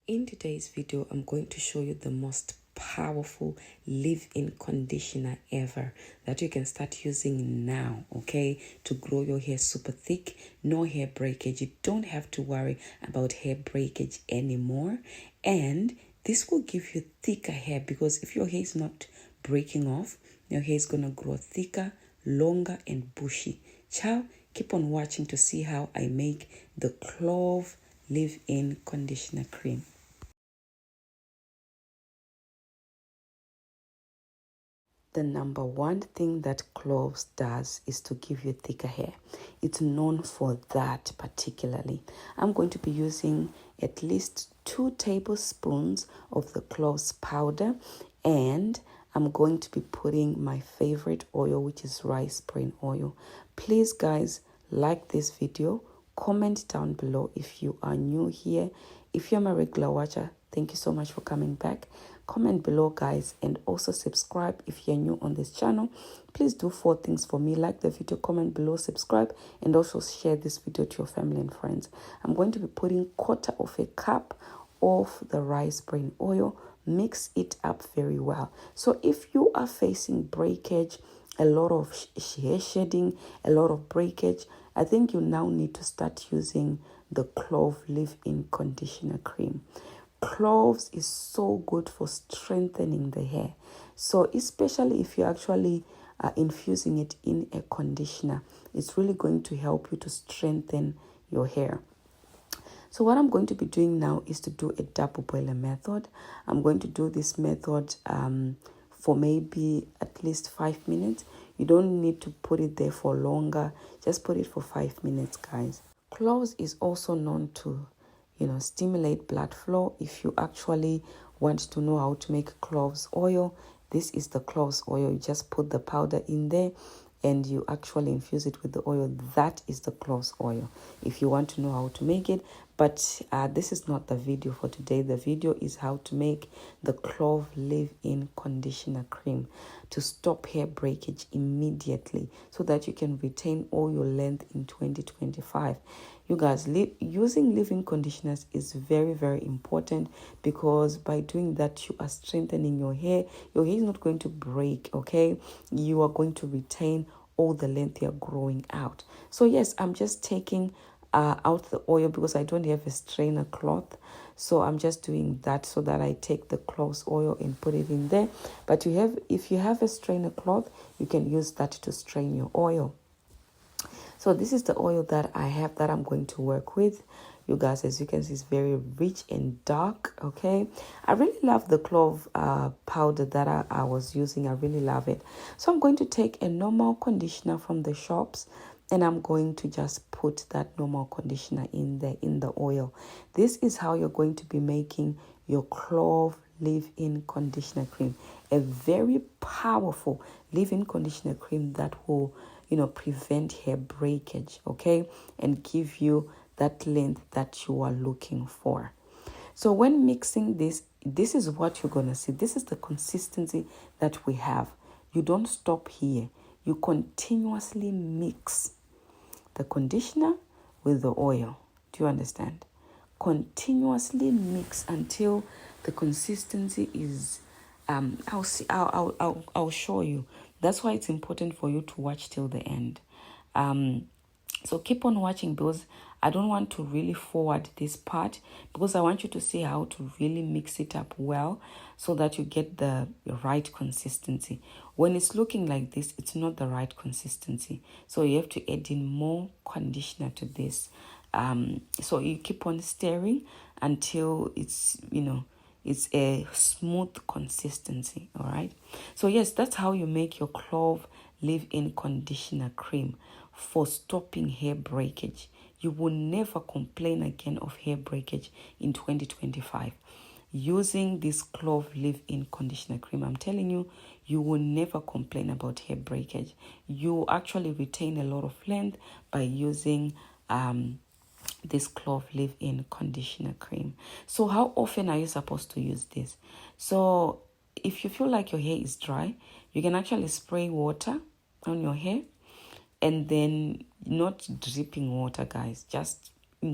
In today's video, I'm going to show you the most powerful leave-in conditioner ever that you can start using now, okay, to grow your hair super thick. No hair breakage. You don't have to worry about hair breakage anymore, and this will give you thicker hair, because if your hair is not breaking off, your hair is gonna grow thicker, longer, and bushy. Ciao, keep on watching to see how I make the clove leave-in conditioner cream. The number one thing that cloves does is to give you thicker hair. It's known for that particularly. I'm going to be using at least 2 tablespoons of the cloves powder, and I'm going to be putting my favorite oil, which is rice bran oil. Please, guys, like this video. Comment down below if you are new here. If you're my regular watcher, thank you so much for coming back. Comment below, guys, and also subscribe if you're new on this channel. Please do 4 things for me: like the video, comment below, subscribe, and also share this video to your family and friends. I'm going to be putting 1/4 of a cup of the rice bran oil. Mix it up very well. So if you are facing breakage, a lot of hair shedding, a lot of breakage, I think you now need to start using the clove leave-in conditioner cream. Cloves is so good for strengthening the hair. So especially if you actually are infusing it in a conditioner, it's really going to help you to strengthen your hair. So what I'm going to be doing now is to do a double boiler method. I'm going to do this method for maybe at least 5 minutes. You don't need to put it there for longer. Just put it for 5 minutes, guys. Cloves is also known to, stimulate blood flow. If you actually want to know how to make cloves oil, this is the cloves oil. You just put the powder in there and you actually infuse it with the oil. That is the cloves oil, if you want to know how to make it. But this is not the video for today. The video is how to make the clove leave-in conditioner cream to stop hair breakage immediately, so that you can retain all your length in 2025. You guys, using leave-in conditioners is very, very important, because by doing that, you are strengthening your hair. Your hair is not going to break, okay? You are going to retain all the length you're growing out. So yes, I'm just taking out the oil because I don't have a strainer cloth. So I'm just doing that so that I take the cloves oil and put it in there. But if you have a strainer cloth, you can use that to strain your oil. So this is the oil that I have that I'm going to work with. You guys, as you can see, it's very rich and dark, okay? I really love the clove powder that I was using. I really love it. So I'm going to take a normal conditioner from the shops, and I'm going to just put that normal conditioner in the oil. This is how you're going to be making your clove leave-in conditioner cream. A very powerful leave-in conditioner cream that will, prevent hair breakage, okay? And give you that length that you are looking for. So when mixing this is what you're going to see. This is the consistency that we have. You don't stop here. You continuously mix the conditioner with the oil. Do you understand? Continuously mix until the consistency is I'll show you. That's why it's important for you to watch till the end. So keep on watching, because I don't want to really forward this part, because I want you to see how to really mix it up well so that you get the right consistency. When it's looking like this, it's not the right consistency. So you have to add in more conditioner to this. So you keep on stirring until it's, it's a smooth consistency, all right? So yes, that's how you make your clove leave-in conditioner cream for stopping hair breakage. You will never complain again of hair breakage in 2025. Using this clove leave-in conditioner cream, I'm telling you, you will never complain about hair breakage. You actually retain a lot of length by using this clove leave-in conditioner cream. So how often are you supposed to use this? So if you feel like your hair is dry, you can actually spray water on your hair, and then not dripping water, guys. Just a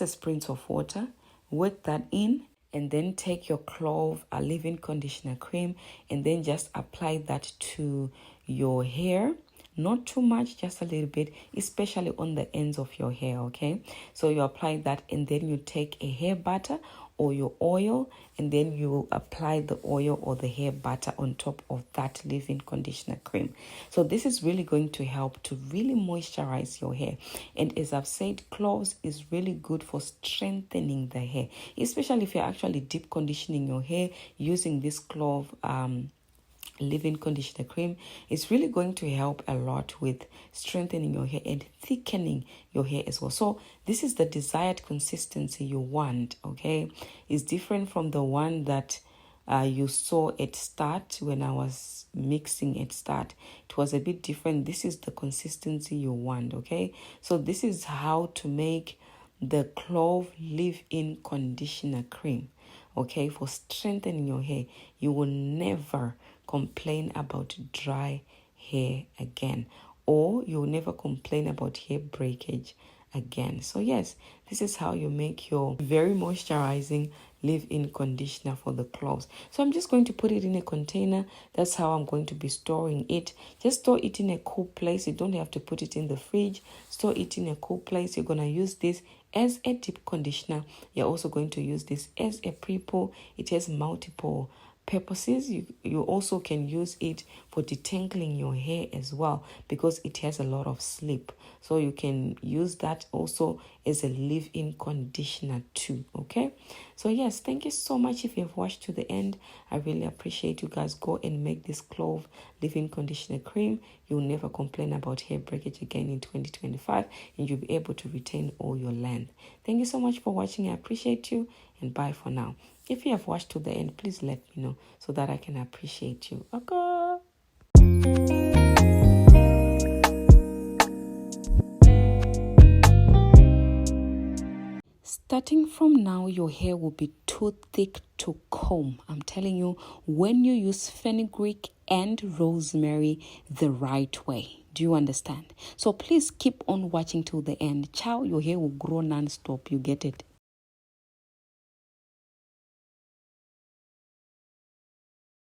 spritz of water Wet that in, and then take your clove leave-in conditioner cream and then just apply that to your hair. Not too much, just a little bit, especially on the ends of your hair, okay? So you apply that, and then you take a hair butter or your oil, and then you apply the oil or the hair butter on top of that leave-in conditioner cream. So this is really going to help to really moisturize your hair. And as I've said, cloves is really good for strengthening the hair, especially if you're actually deep conditioning your hair using this clove leave-in conditioner cream. Is really going to help a lot with strengthening your hair and thickening your hair as well. So this is the desired consistency you want, okay? It's different from the one that you saw at start when I was mixing at start. It was a bit different. This is the consistency you want, okay? So this is how to make the clove leave-in conditioner cream, okay, for strengthening your hair. You will never complain about dry hair again, or you'll never complain about hair breakage again. So yes, this is how you make your very moisturizing leave-in conditioner for the cloves. So I'm just going to put it in a container. That's how I'm going to be storing it. Just store it in a cool place. You don't have to put it in the fridge. Store it in a cool place. You're going to use this as a deep conditioner. You're also going to use this as a pre-poo. It has multiple purposes. You also can use it for detangling your hair as well, because it has a lot of slip. So you can use that also as a leave-in conditioner too, okay? So yes, thank you so much if you've watched to the end. I really appreciate you guys. Go and make this clove leave-in conditioner cream. You'll never complain about hair breakage again in 2025, and you'll be able to retain all your length. Thank you so much for watching. I appreciate you, and bye for now. If you have watched to the end, please let me know so that I can appreciate you. Okay. Starting from now, your hair will be too thick to comb. I'm telling you, when you use fenugreek and rosemary the right way. Do you understand? So please keep on watching till the end. Ciao, your hair will grow non-stop. You get it?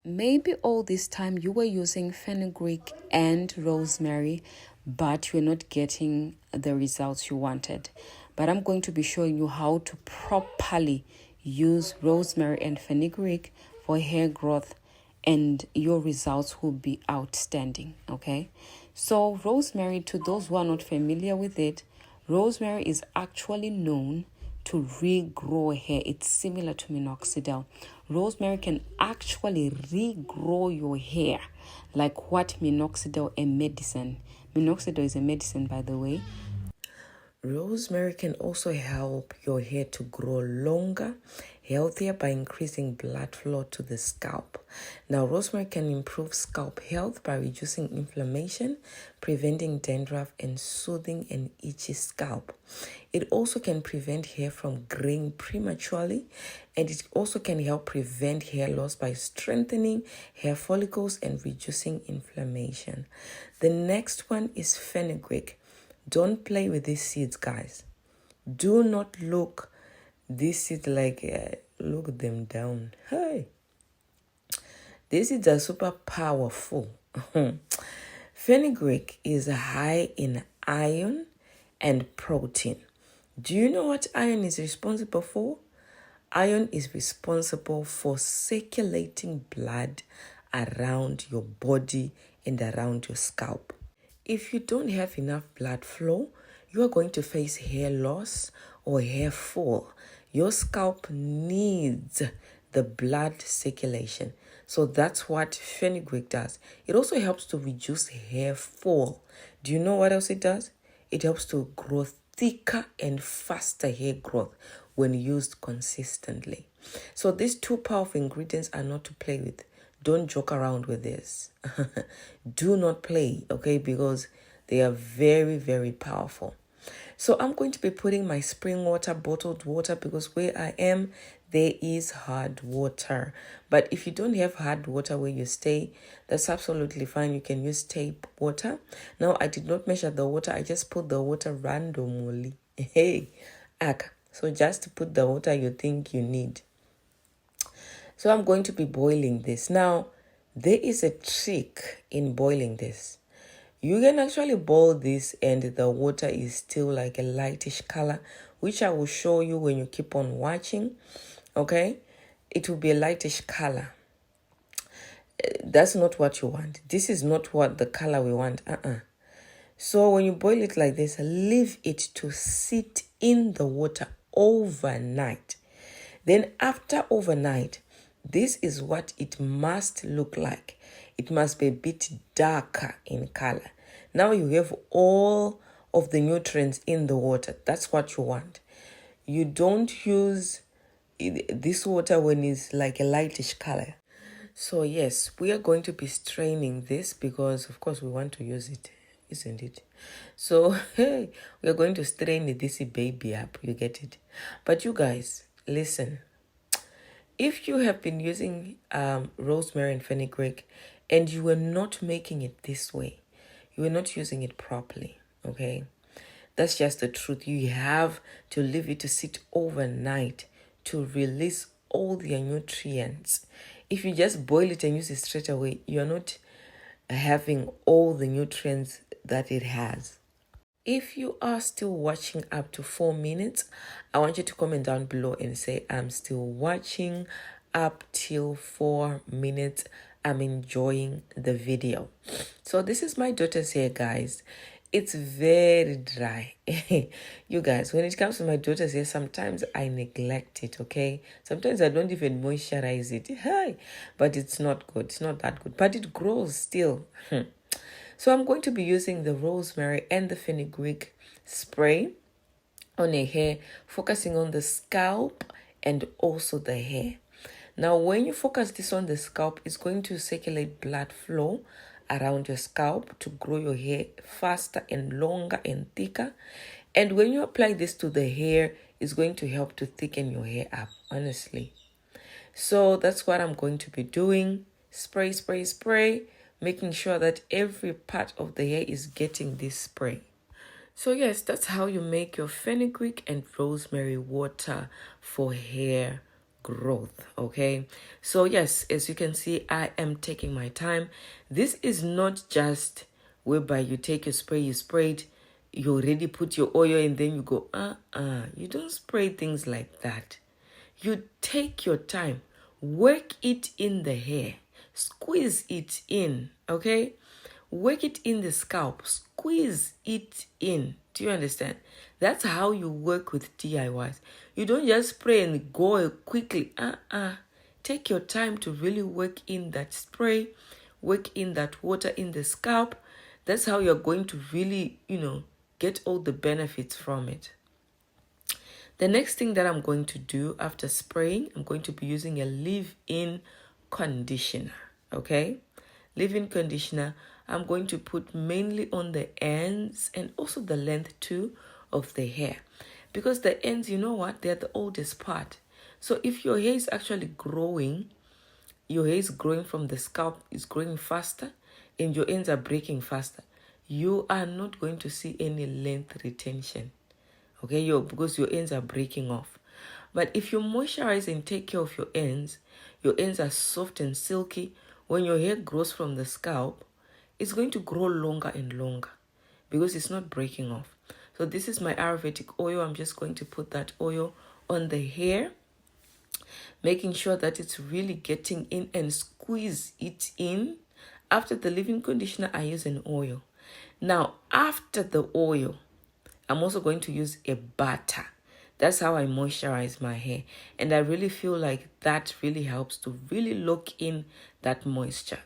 Maybe all this time you were using fenugreek and rosemary, but you're not getting the results you wanted. But I'm going to be showing you how to properly use rosemary and fenugreek for hair growth, and your results will be outstanding, okay? So rosemary, to those who are not familiar with it, rosemary is actually known to regrow hair. It's similar to minoxidil. Rosemary can actually regrow your hair like what minoxidil, a medicine. Minoxidil is a medicine, by the way. Rosemary can also help your hair to grow longer, healthier by increasing blood flow to the scalp. Now, rosemary can improve scalp health by reducing inflammation, preventing dandruff, and soothing an itchy scalp. It also can prevent hair from graying prematurely, and it also can help prevent hair loss by strengthening hair follicles and reducing inflammation. The next one is fenugreek. Don't play with these seeds, guys. Do not look these seeds like, look them down. Hey, these seeds are super powerful. Fenugreek is high in iron and protein. Do you know what iron is responsible for? Iron is responsible for circulating blood around your body and around your scalp. If you don't have enough blood flow, you are going to face hair loss or hair fall. Your scalp needs the blood circulation. So that's what fenugreek does. It also helps to reduce hair fall. Do you know what else it does? It helps to grow thicker and faster hair growth when used consistently. So these two powerful ingredients are not to play with. Don't joke around with this. Do not play, okay? Because they are very, very powerful. So I'm going to be putting my spring water, bottled water, because where I am, there is hard water. But if you don't have hard water where you stay, that's absolutely fine. You can use tap water. Now, I did not measure the water. I just put the water randomly. Hey, So just put the water you think you need. So I'm going to be boiling this. Now, there is a trick in boiling this. You can actually boil this and the water is still like a lightish color, which I will show you when you keep on watching. Okay? It will be a lightish color. That's not what you want. This is not what the color we want. So when you boil it like this, leave it to sit in the water overnight. Then after overnight, this is what it must look like. It must be a bit darker in color. Now you have all of the nutrients in the water. That's what you want. You don't use this water when it's like a lightish color. So yes, we are going to be straining this because of course we want to use it, isn't it? So hey, we are going to strain this baby up, you get it? But you guys, listen. If you have been using rosemary and fenugreek and you were not making it this way, you were not using it properly, okay? That's just the truth. You have to leave it to sit overnight to release all their nutrients. If you just boil it and use it straight away, you're not having all the nutrients that it has. If you are still watching up to 4 minutes, I want you to comment down below and say, I'm still watching up till 4 minutes. I'm enjoying the video. So this is my daughter's hair, guys. It's very dry. You guys, when it comes to my daughter's hair, sometimes I neglect it, okay? Sometimes I don't even moisturize it. Hi, but it's not good. It's not that good, but it grows still. So I'm going to be using the rosemary and the fenugreek spray on a hair, focusing on the scalp and also the hair. Now, when you focus this on the scalp, it's going to circulate blood flow around your scalp to grow your hair faster and longer and thicker. And when you apply this to the hair, it's going to help to thicken your hair up, honestly. So that's what I'm going to be doing. Spray, spray, spray, making sure that every part of the hair is getting this spray. So yes, that's how you make your fenugreek and rosemary water for hair growth, okay? So yes, as you can see, I am taking my time. This is not just whereby you take your spray, you spray it, you already put your oil and then you go, you don't spray things like that. You take your time, work it in the hair, squeeze it in, okay? Work it in the scalp, squeeze it in. Do you understand? That's how you work with DIYs. You don't just spray and go quickly. Take your time to really work in that spray, work in that water in the scalp. That's how you're going to really, get all the benefits from it. The next thing that I'm going to do after spraying, I'm going to be using a leave-in conditioner, okay? Leave-in conditioner, I'm going to put mainly on the ends and also the length too of the hair. Because the ends, you know what? They're the oldest part. So if your hair is actually growing, your hair is growing from the scalp, is growing faster, and your ends are breaking faster, you are not going to see any length retention. Okay, because your ends are breaking off. But if you moisturize and take care of your ends are soft and silky. When your hair grows from the scalp, it's going to grow longer and longer because it's not breaking off. So this is my Ayurvedic oil. I'm just going to put that oil on the hair, making sure that it's really getting in and squeeze it in. After the leave-in conditioner, I use an oil. Now, after the oil, I'm also going to use a butter. That's how I moisturize my hair. And I really feel like that really helps to really lock in that moisture.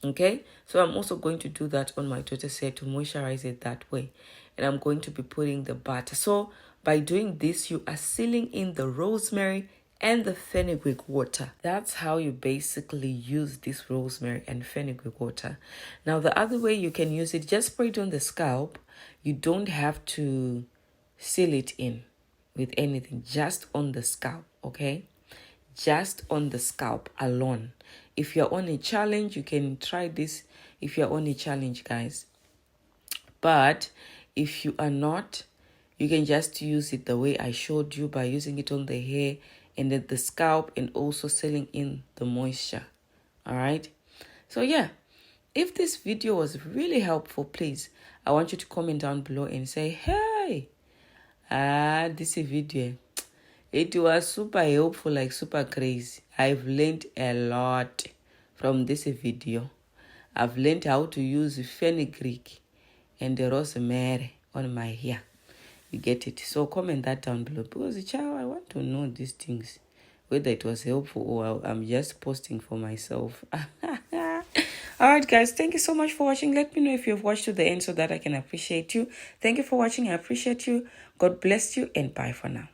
Okay? So I'm also going to do that on my daughter's hair to moisturize it that way. And I'm going to be putting the butter. So by doing this, you are sealing in the rosemary and the fenugreek water. That's how you basically use this rosemary and fenugreek water. Now, the other way you can use it, just spray it on the scalp. You don't have to seal it in with anything, just on the scalp, okay? Just on the scalp alone. If you're on a challenge, you can try this if you're on a challenge, guys. But if you are not, you can just use it the way I showed you, by using it on the hair and at the scalp, and also sealing in the moisture. All right. So yeah, if this video was really helpful, please, I want you to comment down below and say, hey, this video, it was super helpful, like super crazy. I've learned a lot from this video. I've learned how to use fenugreek and the rosemary on my hair. You get it? So comment that down below, because child, I want to know these things, whether it was helpful or I'm just posting for myself. Alright guys, thank you so much for watching. Let me know if you've watched to the end so that I can appreciate you. Thank you for watching. I appreciate you. God bless you, and bye for now.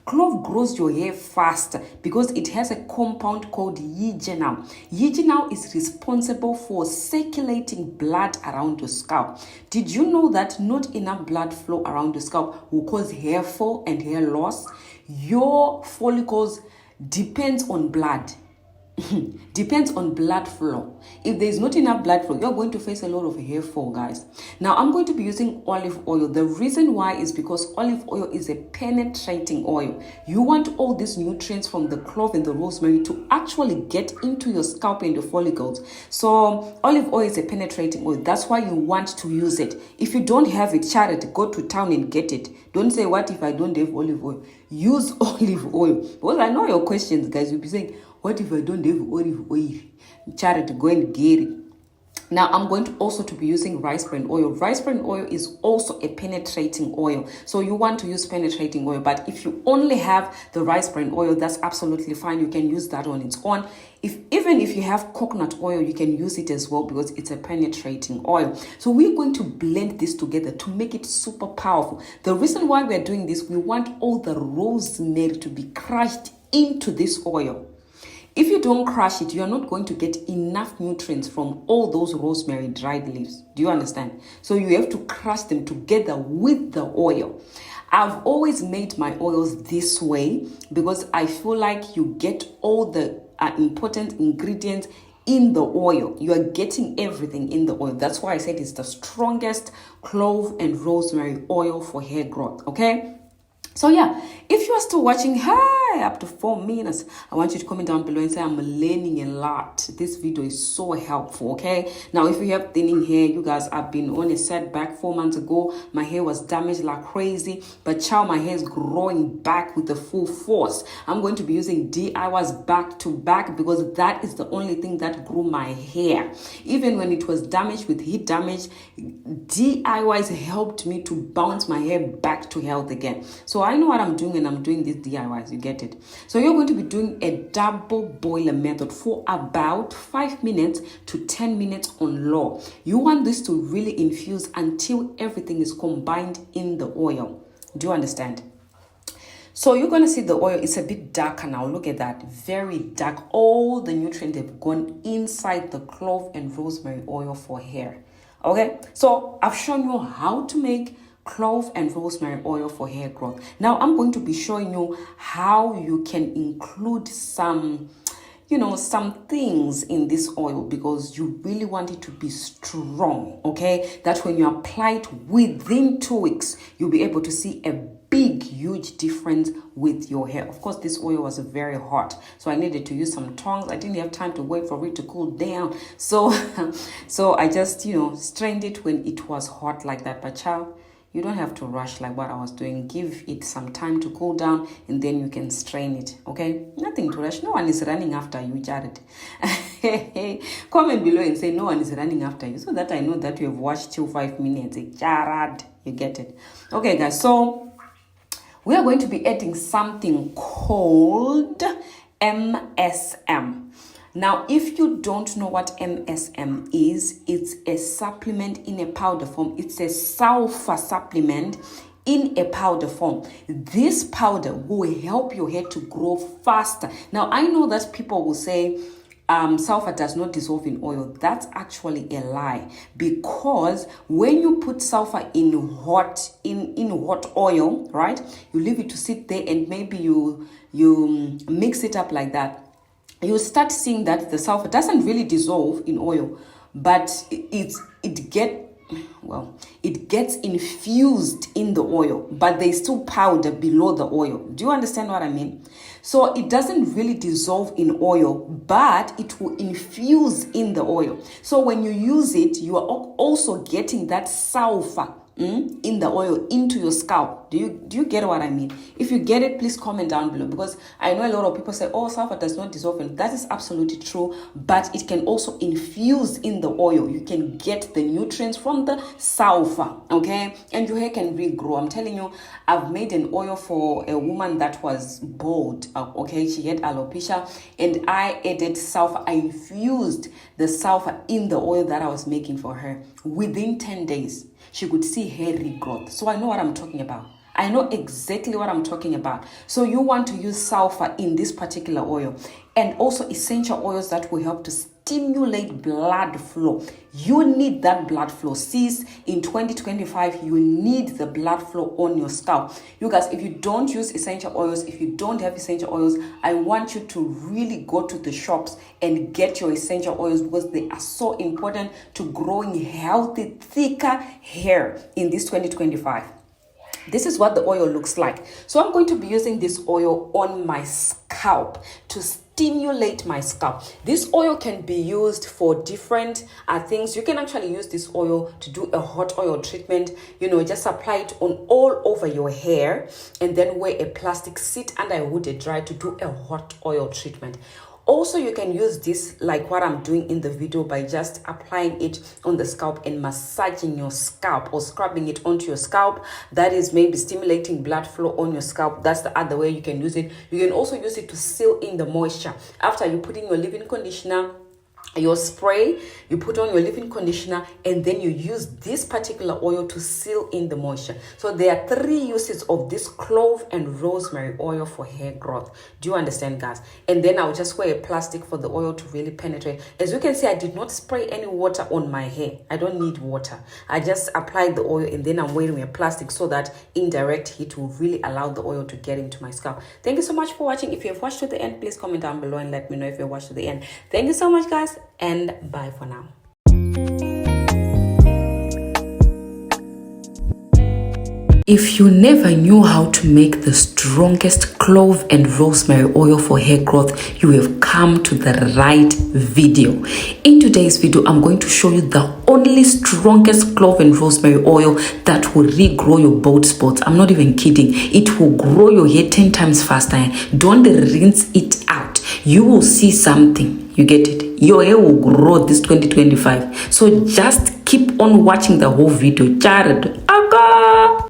Clove grows your hair faster because it has a compound called eugenol. Eugenol is responsible for circulating blood around your scalp. Did you know that not enough blood flow around the scalp will cause hair fall and hair loss? Your follicles depends on blood. Depends on blood flow. If there's not enough blood flow, you're going to face a lot of hair fall, guys. Now I'm going to be using olive oil. The reason why is because olive oil is a penetrating oil. You want all these nutrients from the clove and the rosemary to actually get into your scalp and your follicles. So olive oil is a penetrating oil. That's why you want to use it. If you don't have it, charity, go to town and get it. Don't say, what if I don't have olive oil? Use olive oil. Because I know your questions, guys. You'll be saying, what if I don't have olive oil? Charity, go and get it. Now, I'm going to also to be using rice bran oil. Rice bran oil is also a penetrating oil. So you want to use penetrating oil. But if you only have the rice bran oil, that's absolutely fine. You can use that on its own. Even if you have coconut oil, you can use it as well because it's a penetrating oil. So we're going to blend this together to make it super powerful. The reason why we're doing this, we want all the rosemary to be crushed into this oil. If you don't crush it, you're not going to get enough nutrients from all those rosemary dried leaves. Do you understand? So you have to crush them together with the oil. I've always made my oils this way because I feel like you get all the important ingredients in the oil. You are getting everything in the oil. That's why I said it's the strongest clove and rosemary oil for hair growth. Okay? So yeah, if you are still watching, hi, up to 4 minutes, I want you to comment down below and say I'm learning a lot. This video is so helpful, okay? Now, if you have thinning hair, you guys, I've been on a setback 4 months ago. My hair was damaged like crazy, but now my hair is growing back with the full force. I'm going to be using DIYs back to back because that is the only thing that grew my hair. Even when it was damaged with heat damage, DIYs helped me to bounce my hair back to health again. So I know what I'm doing and I'm doing these DIYs, you get it? So you're going to be doing a double boiler method for about 5 minutes to 10 minutes on low. You want this to really infuse until everything is combined in the oil. Do you understand? So you're going to see the oil is a bit darker now. Look at that. Very dark. All the nutrients have gone inside the clove and rosemary oil for hair. Okay? So I've shown you how to make clove and rosemary oil for hair growth. Now I'm going to be showing you how you can include some things in this oil because you really want it to be strong, okay? That when you apply it within 2 weeks, you'll be able to see a big, huge difference with your hair. Of course, this oil was very hot, so I needed to use some tongs. I didn't have time to wait for it to cool down. So I just, strained it when it was hot like that. But child, you don't have to rush like what I was doing. Give it some time to cool down and then you can strain it, okay? Nothing to rush. No one is running after you, Jared. Comment below and say no one is running after you so that I know that you have watched till 5 minutes. Jared, you get it. Okay, guys, so we are going to be adding something called MSM. Now, if you don't know what MSM is, it's a supplement in a powder form. It's a sulfur supplement in a powder form. This powder will help your hair to grow faster. Now, I know that people will say sulfur does not dissolve in oil. That's actually a lie, because when you put sulfur in hot oil, right, you leave it to sit there and maybe you mix it up like that, you start seeing that the sulfur doesn't really dissolve in oil, but it gets infused in the oil, but there's still powder below the oil. Do you understand what I mean? So it doesn't really dissolve in oil, but it will infuse in the oil. So when you use it, you are also getting that sulfur in the oil into your scalp. Do you get what I mean? If you get it, please comment down below, because I know a lot of people say, oh, sulfur does not dissolve, and that is absolutely true, but it can also infuse in the oil. You can get the nutrients from the sulfur, okay? And your hair can regrow. I'm telling you, I've made an oil for a woman that was bald, okay? She had alopecia, and I added sulfur. I infused the sulfur in the oil that I was making for her. Within 10 days, she could see hair regrowth. So I know what I'm talking about. I know exactly what I'm talking about. So you want to use sulfur in this particular oil, and also essential oils that will help to stimulate blood flow. You need that blood flow. Sis, in 2025, you need the blood flow on your scalp. You guys, if you don't use essential oils, if you don't have essential oils, I want you to really go to the shops and get your essential oils, because they are so important to growing healthy, thicker hair in this 2025. This is what the oil looks like. So I'm going to be using this oil on my scalp to stimulate my scalp. This oil can be used for different things. You can actually use this oil to do a hot oil treatment. Just apply it on all over your hair and then wear a plastic, sit under a hooded dry to do a hot oil treatment. Also, you can use this like what I'm doing in the video by just applying it on the scalp and massaging your scalp or scrubbing it onto your scalp. That is maybe stimulating blood flow on your scalp. That's the other way you can use it. You can also use it to seal in the moisture. After you put in your leave-in conditioner, your spray, you put on your leave-in conditioner, and then you use this particular oil to seal in the moisture. So there are 3 uses of this clove and rosemary oil for hair growth. Do you understand, guys? And then I'll just wear a plastic for the oil to really penetrate. As you can see, I did not spray any water on my hair. I don't need water. I just applied the oil, and then I'm wearing a plastic so that indirect heat will really allow the oil to get into my scalp. Thank you so much for watching. If you have watched to the end, please comment down below and let me know if you watched to the end. Thank you so much, guys, and bye for now. If you never knew how to make the strongest clove and rosemary oil for hair growth, you have come to the right video. In today's video, I'm going to show you the only strongest clove and rosemary oil that will regrow your bald spots. I'm not even kidding. It will grow your hair 10 times faster. Don't rinse it out. You will see something. You get it? Your hair will grow this 2025. So just keep on watching the whole video. Jared. Aga!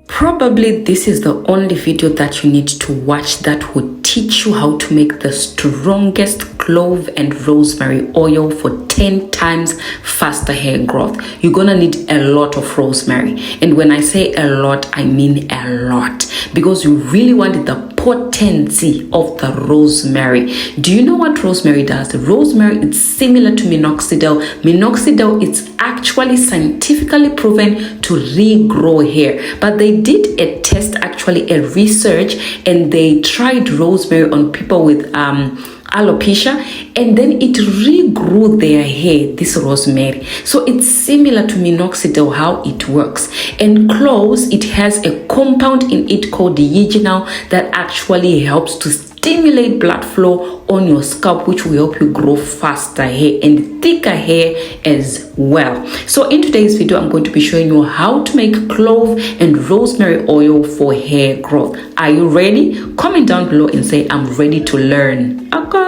Probably this is the only video that you need to watch that will teach you how to make the strongest clove and rosemary oil for 10 times faster hair growth. You're gonna need a lot of rosemary, and when I say a lot, I mean a lot, because you really want the potency of the rosemary. Do you know what rosemary does? Rosemary is similar to minoxidil. Minoxidil is actually scientifically proven to regrow hair, but they did a test, actually a research, and they tried rosemary on people with alopecia, and then it regrew their hair, this rosemary. So it's similar to minoxidil how it works. And cloves, it has a compound in it called eugenol that actually helps to stimulate blood flow on your scalp, which will help you grow faster hair and thicker hair as well. So in today's video, I'm going to be showing you how to make clove and rosemary oil for hair growth. Are you ready? Comment down below and say, I'm ready to learn. Okay.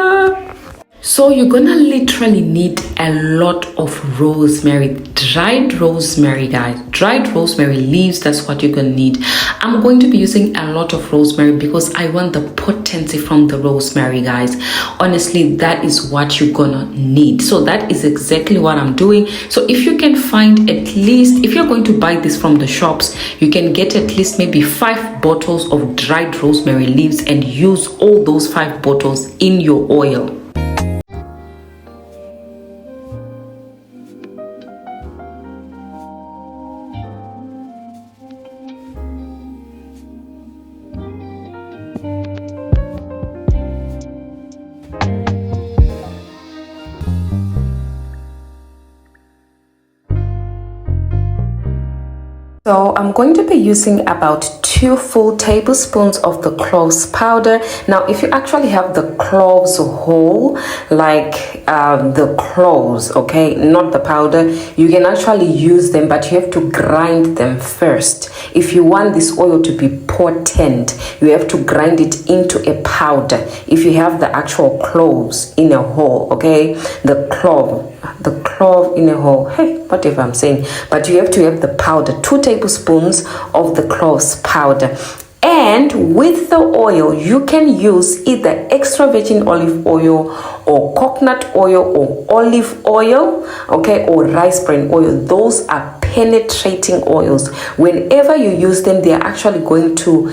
So you're gonna literally need a lot of rosemary, dried rosemary, guys. Dried rosemary leaves, that's what you're gonna need. I'm going to be using a lot of rosemary because I want the potency from the rosemary, guys. Honestly, that is what you're gonna need. So that is exactly what I'm doing. So if you can find at least, if you're going to buy this from the shops, you can get at least maybe 5 bottles of dried rosemary leaves and use all those 5 bottles in your oil. So I'm going to be using about 2 full tablespoons of the cloves powder. Now, if you actually have the cloves whole, like the cloves, okay, not the powder, you can actually use them, but you have to grind them first. If you want this oil to be potent, you have to grind it into a powder. If you have the actual cloves in a whole, okay, the clove in a whole, hey, whatever I'm saying, but you have to have the powder, 2 tablespoons of the cloves powder. And with the oil, you can use either extra virgin olive oil or coconut oil or olive oil, okay, or rice bran oil. Those are penetrating oils. Whenever you use them, they are actually going to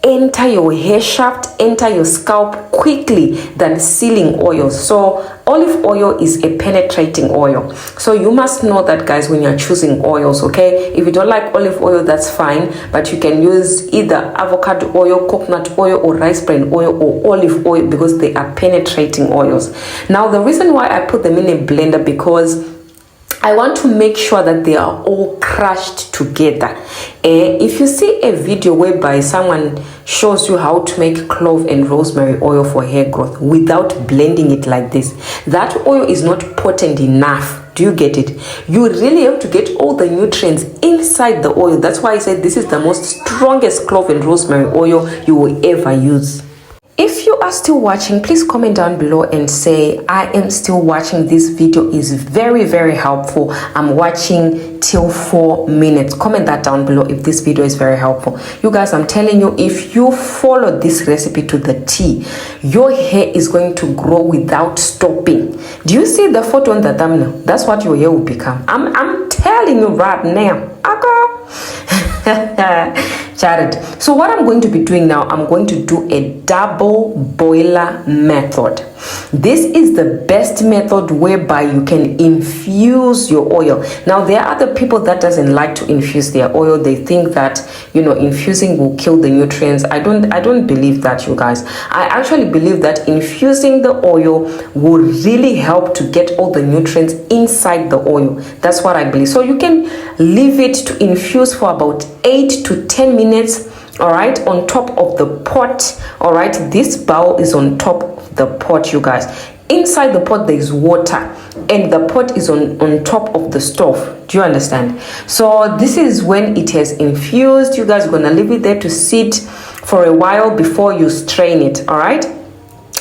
enter your hair shaft, enter your scalp quickly than sealing oil. So olive oil is a penetrating oil. So you must know that, guys, when you're choosing oils, okay? If you don't like olive oil, that's fine, but you can use either avocado oil, coconut oil, or rice bran oil or olive oil because they are penetrating oils. Now, the reason why I put them in a blender, because I want to make sure that they are all crushed together. If you see a video whereby someone shows you how to make clove and rosemary oil for hair growth without blending it like this, that oil is not potent enough Do you get it? You really have to get all the nutrients inside the oil. That's why I said this is the most strongest clove and rosemary oil you will ever use. If you are still watching, please comment down below and say, I am still watching. This video is very, very helpful. I'm watching till 4 minutes. Comment that down below if this video is very helpful. You guys, I'm telling you, if you follow this recipe to the T, your hair is going to grow without stopping. Do you see the photo on the thumbnail? That's what your hair will become. I'm telling you right now. Jared. So what I'm going to be doing now, I'm going to do a double boiler method. This is the best method whereby you can infuse your oil. Now there are other people that doesn't like to infuse their oil. They think that, you know, infusing will kill the nutrients. I don't believe that, you guys. I actually believe that infusing the oil will really help to get all the nutrients inside the oil. That's what I believe. So you can leave it to infuse for about 8 to 10 minutes, all right, on top of the pot. All right, this bowl is on top of the pot, you guys. Inside the pot there is water and the pot is on top of the stove. Do you understand? So this is when it has infused. You guys are gonna leave it there to sit for a while before you strain it. All right,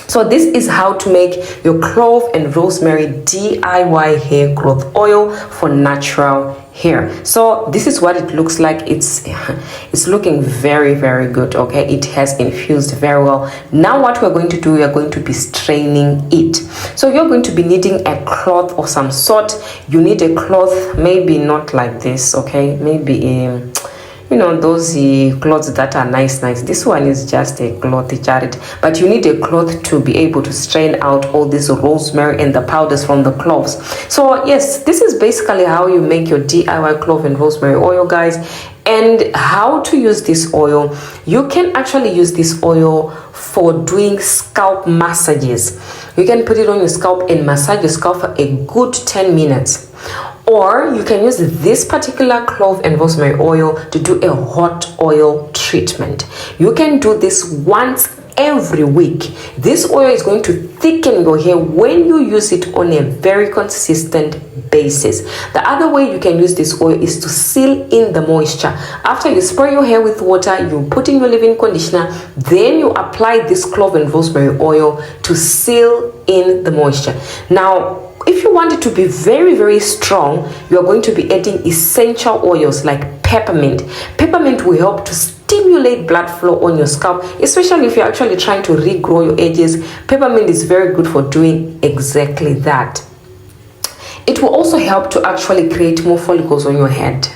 so this is how to make your clove and rosemary DIY hair growth oil for natural hair. So this is what it looks like. It's looking very, very good. Okay, it has infused very well. Now what we're going to do, we are going to be straining it. So you're going to be needing a cloth of some sort. You need a cloth, maybe not like this, okay, maybe you know, those cloths that are nice. This one is just a cloth, Jared, but you need a cloth to be able to strain out all this rosemary and the powders from the cloves. So yes, this is basically how you make your DIY clove and rosemary oil, guys. And how to use this oil, you can actually use this oil for doing scalp massages. You can put it on your scalp and massage your scalp for a good 10 minutes. Or you can use this particular clove and rosemary oil to do a hot oil treatment. You can do this once every week. This oil is going to thicken your hair when you use it on a very consistent basis. The other way you can use this oil is to seal in the moisture. After you spray your hair with water, you put in your leave-in conditioner, then you apply this clove and rosemary oil to seal in the moisture. Now, if you want it to be very, very strong, you are going to be adding essential oils like peppermint. Peppermint will help to stimulate blood flow on your scalp, especially if you're actually trying to regrow your edges. Peppermint is very good for doing exactly that. It will also help to actually create more follicles on your head.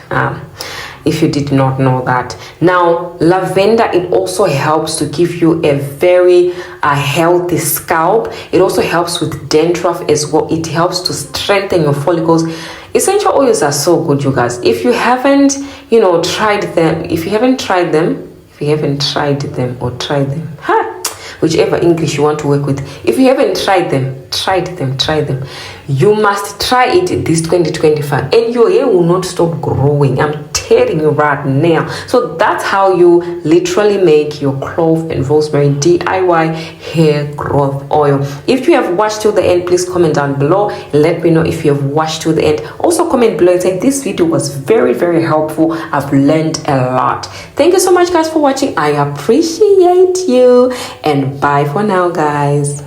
If you did not know that. Now, lavender, it also helps to give you a very healthy scalp. It also helps with dandruff as well. It helps to strengthen your follicles. Essential oils are so good, you guys. If you haven't, you know, tried them, whichever English you want to work with. If you haven't tried them. You must try it this 2025 and your hair will not stop growing. I'm telling you right now. So that's how you literally make your clove and rosemary DIY hair growth oil. If you have watched till the end, please comment down below. Let me know if you have watched till the end. Also comment below and say this video was very, very helpful. I've learned a lot. Thank you so much, guys, for watching. I appreciate you, and bye for now, guys.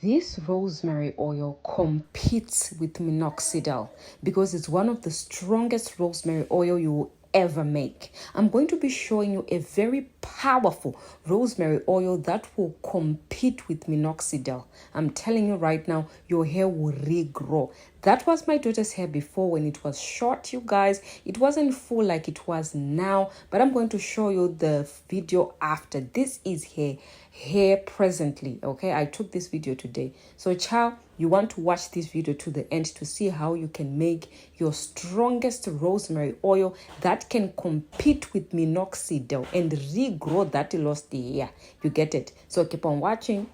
This rosemary oil competes with minoxidil because it's one of the strongest rosemary oil you will ever make. I'm going to be showing you a very powerful rosemary oil that will compete with minoxidil. I'm telling you right now, your hair will regrow. That was my daughter's hair before when it was short, you guys. It wasn't full like it was now, but I'm going to show you the video after. This is her hair presently, okay? I took this video today. So ciao. you want to watch this video to the end to see how you can make your strongest rosemary oil that can compete with minoxidil and regrow that lost hair. You get it? So keep on watching.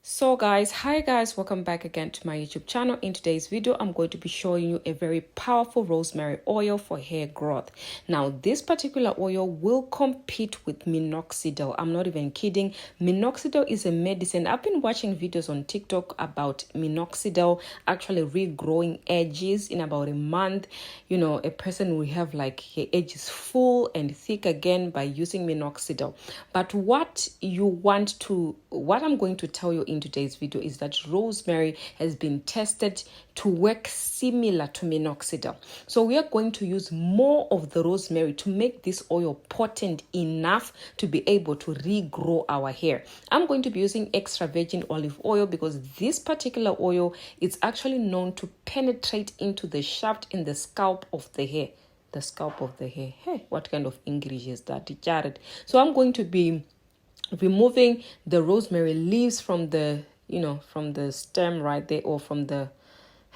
So guys, hi guys, welcome back again to my YouTube channel. In today's video, I'm going to be showing you a very powerful rosemary oil for hair growth. Now, this particular oil will compete with minoxidil. I'm not even kidding. Minoxidil is a medicine. I've been watching videos on TikTok about minoxidil actually regrowing edges in about a month. You know, a person will have like her edges full and thick again by using minoxidil. But what I'm going to tell you in today's video is that rosemary has been tested to work similar to minoxidil. So we are going to use more of the rosemary to make this oil potent enough to be able to regrow our hair. I'm going to be using extra virgin olive oil because this particular oil is actually known to penetrate into the shaft in the scalp of the hair. The scalp of the hair. Hey, what kind of English is that, Jared? So I'm going to be removing the rosemary leaves from the stem right there, or from the,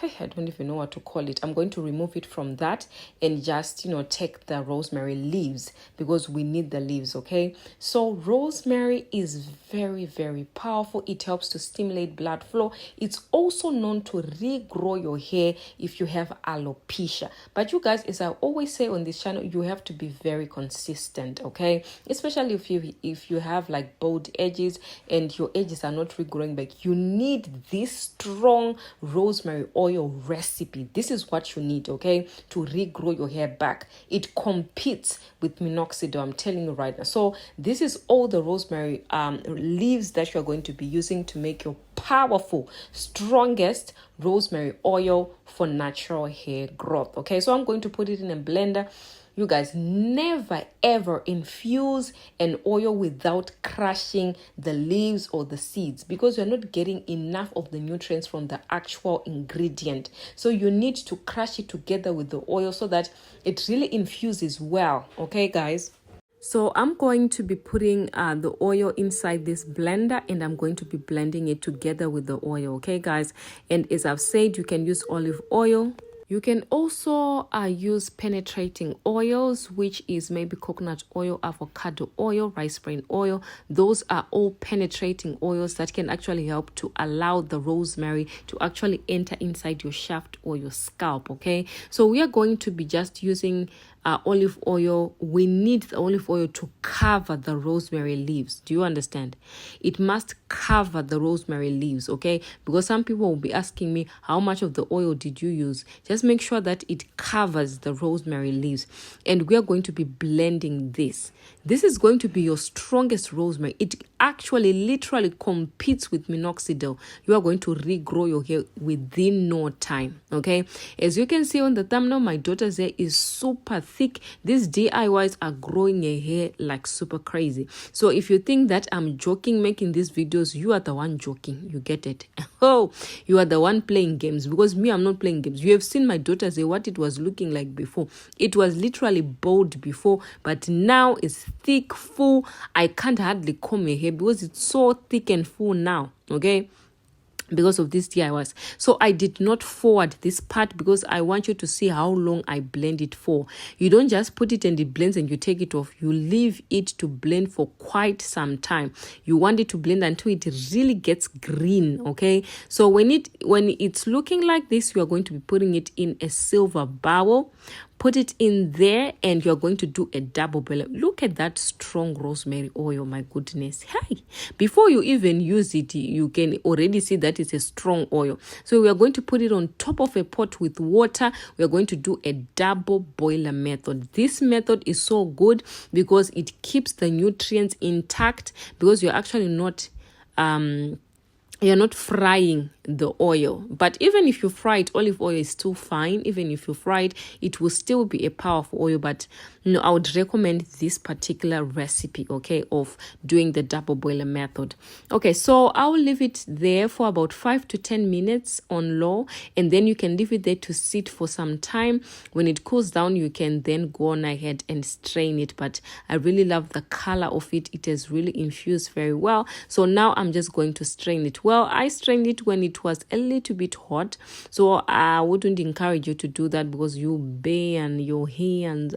I don't even know what to call it. I'm going to remove it from that and just, take the rosemary leaves because we need the leaves, okay? So rosemary is very, very powerful. It helps to stimulate blood flow. It's also known to regrow your hair if you have alopecia. But you guys, as I always say on this channel, you have to be very consistent, okay? Especially if you have like bald edges and your edges are not regrowing back. You need this strong rosemary oil recipe. This is what you need, okay, to regrow your hair back. It competes with minoxidil, I'm telling you right now. So this is all the rosemary leaves that you're going to be using to make your powerful, strongest rosemary oil for natural hair growth. Okay, so I'm going to put it in a blender. You guys, never ever infuse an oil without crushing the leaves or the seeds because you're not getting enough of the nutrients from the actual ingredient. So you need to crush it together with the oil so that it really infuses well. Okay, guys? So I'm going to be putting the oil inside this blender and I'm going to be blending it together with the oil. Okay, guys? And as I've said, you can use olive oil. You can also use penetrating oils, which is maybe coconut oil, avocado oil, rice bran oil. Those are all penetrating oils that can actually help to allow the rosemary to actually enter inside your shaft or your scalp, okay? So we are going to be just using olive oil. We need the olive oil to cover the rosemary leaves. Do you understand? It must cover the rosemary leaves, okay? Because some people will be asking me, how much of the oil did you use? Just make sure that it covers the rosemary leaves. And we are going to be blending this. This is going to be your strongest rosemary. It actually literally competes with minoxidil. You are going to regrow your hair within no time, okay? As you can see on the thumbnail, my daughter's hair is super thick. These DIYs are growing a hair like super crazy. So if you think that I'm joking making these videos, you are the one joking. You get it? Oh, you are the one playing games, because me, I'm not playing games. You have seen my daughter say what it was looking like before. It was literally bald before, but now it's thick, full. I can't hardly comb my hair because it's so thick and full now, okay? Because of these DIYs. So I did not forward this part because I want you to see how long I blend it for. You don't just put it and it blends and you take it off. You leave it to blend for quite some time. You want it to blend until it really gets green, okay? So when it's looking like this, you are going to be putting it in a silver bowl. Put it in there and you're going to do a double boil. Look at that strong rosemary oil, my goodness. Hey, before you even use it, you can already see that it's a strong oil. So we are going to put it on top of a pot with water. We are going to do a double boiler method. This method is so good because it keeps the nutrients intact, because you're actually not you're not frying the oil. But even if you fry it, olive oil is still fine. Even if you fry it, it will still be a powerful oil. But no, I would recommend this particular recipe, okay, of doing the double boiler method. Okay, so I'll leave it there for about 5 to 10 minutes on low, and then you can leave it there to sit for some time. When it cools down, you can then go on ahead and strain it. But I really love the color of it. It has really infused very well. So now I'm just going to strain it. Well, I strained it when it was a little bit hot, so I wouldn't encourage you to do that because you burn your hands.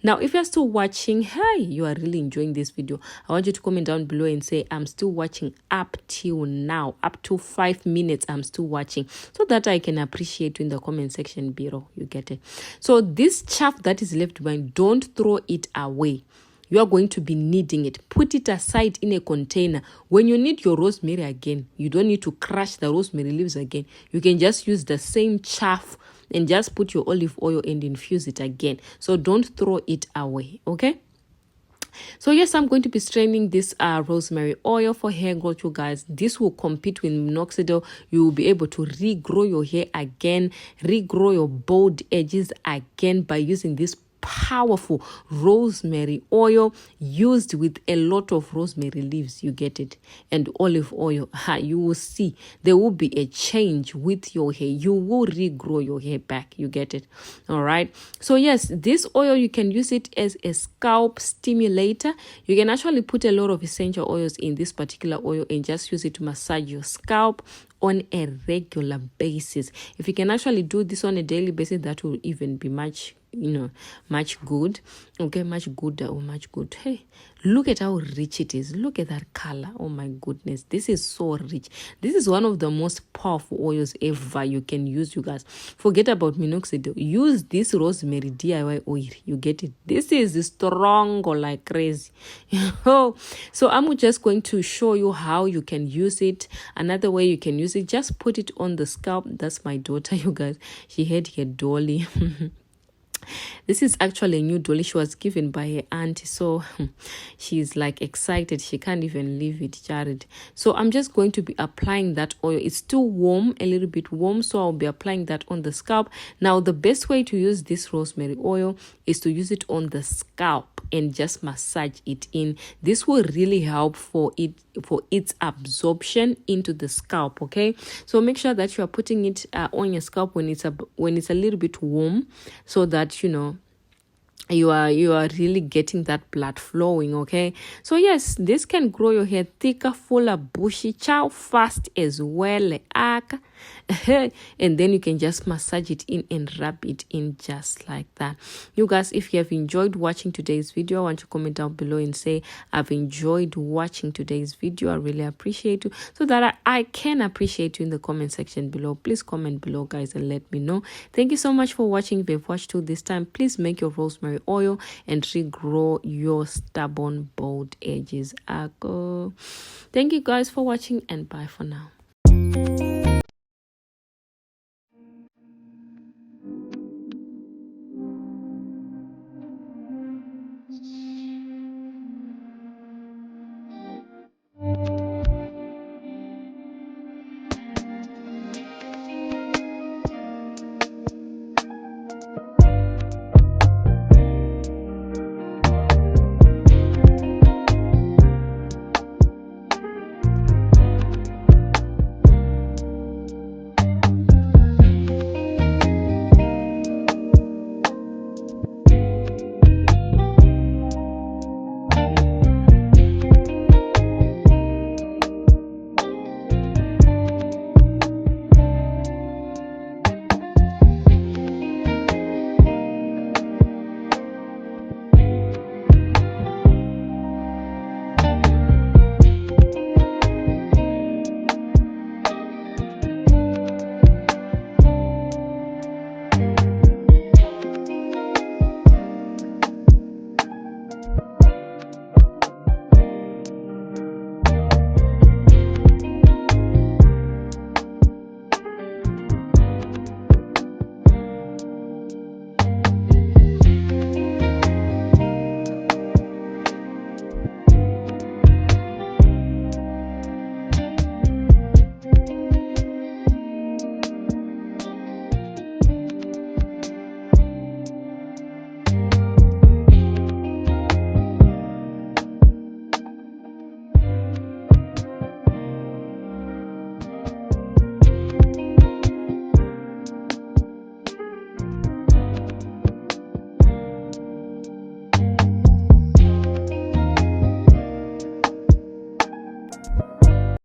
Now, if you're still watching, hey, you are really enjoying this video, I want you to comment down below and say, I'm still watching up till now, up to 5 minutes, I'm still watching, so that I can appreciate you in the comment section below. You get it? So this chaff that is left behind, don't throw it away. You are going to be needing it. Put it aside in a container. When you need your rosemary again, you don't need to crush the rosemary leaves again. You can just use the same chaff and just put your olive oil and infuse it again. So don't throw it away, okay? So yes, I'm going to be straining this rosemary oil for hair growth, you guys. This will compete with minoxidil. You will be able to regrow your hair again, regrow your bald edges again by using this powerful rosemary oil used with a lot of rosemary leaves. You get it? And olive oil. You will see there will be a change with your hair. You will regrow your hair back. You get it? All right. So yes, this oil, you can use it as a scalp stimulator. You can actually put a lot of essential oils in this particular oil and just use it to massage your scalp on a regular basis. If you can actually do this on a daily basis, that will even be much good. Okay, much good. Hey, look at how rich it is. Look at that color. Oh my goodness, this is so rich. This is one of the most powerful oils ever you can use, you guys. Forget about minoxidil. Use this rosemary DIY oil. You get it? This is strong like crazy. So I'm just going to show you how you can use it. Another way you can use it, just put it on the scalp. That's my daughter, you guys. She had her dolly. This is actually a new dolly she was given by her auntie, so she's like excited. She can't even leave it, Jared. So I'm just going to be applying that oil. It's still warm, a little bit warm, so I'll be applying that on the scalp. Now, the best way to use this rosemary oil is to use it on the scalp and just massage it in. This will really help for its absorption into the scalp. Okay, so make sure that you are putting it on your scalp when it's a little bit warm, so that you are really getting that blood flowing. Okay, so yes, this can grow your hair thicker, fuller, bushy, fast as well. And then you can just massage it in and rub it in just like that. You guys, if you have enjoyed watching today's video, I want you to comment down below and say, I've enjoyed watching today's video. I really appreciate you, so that I can appreciate you in the comment section below. Please comment below, guys, and let me know. Thank you so much for watching. If you've watched till this time, please make your rosemary oil and regrow your stubborn bald edges. Thank you guys for watching, and bye for now.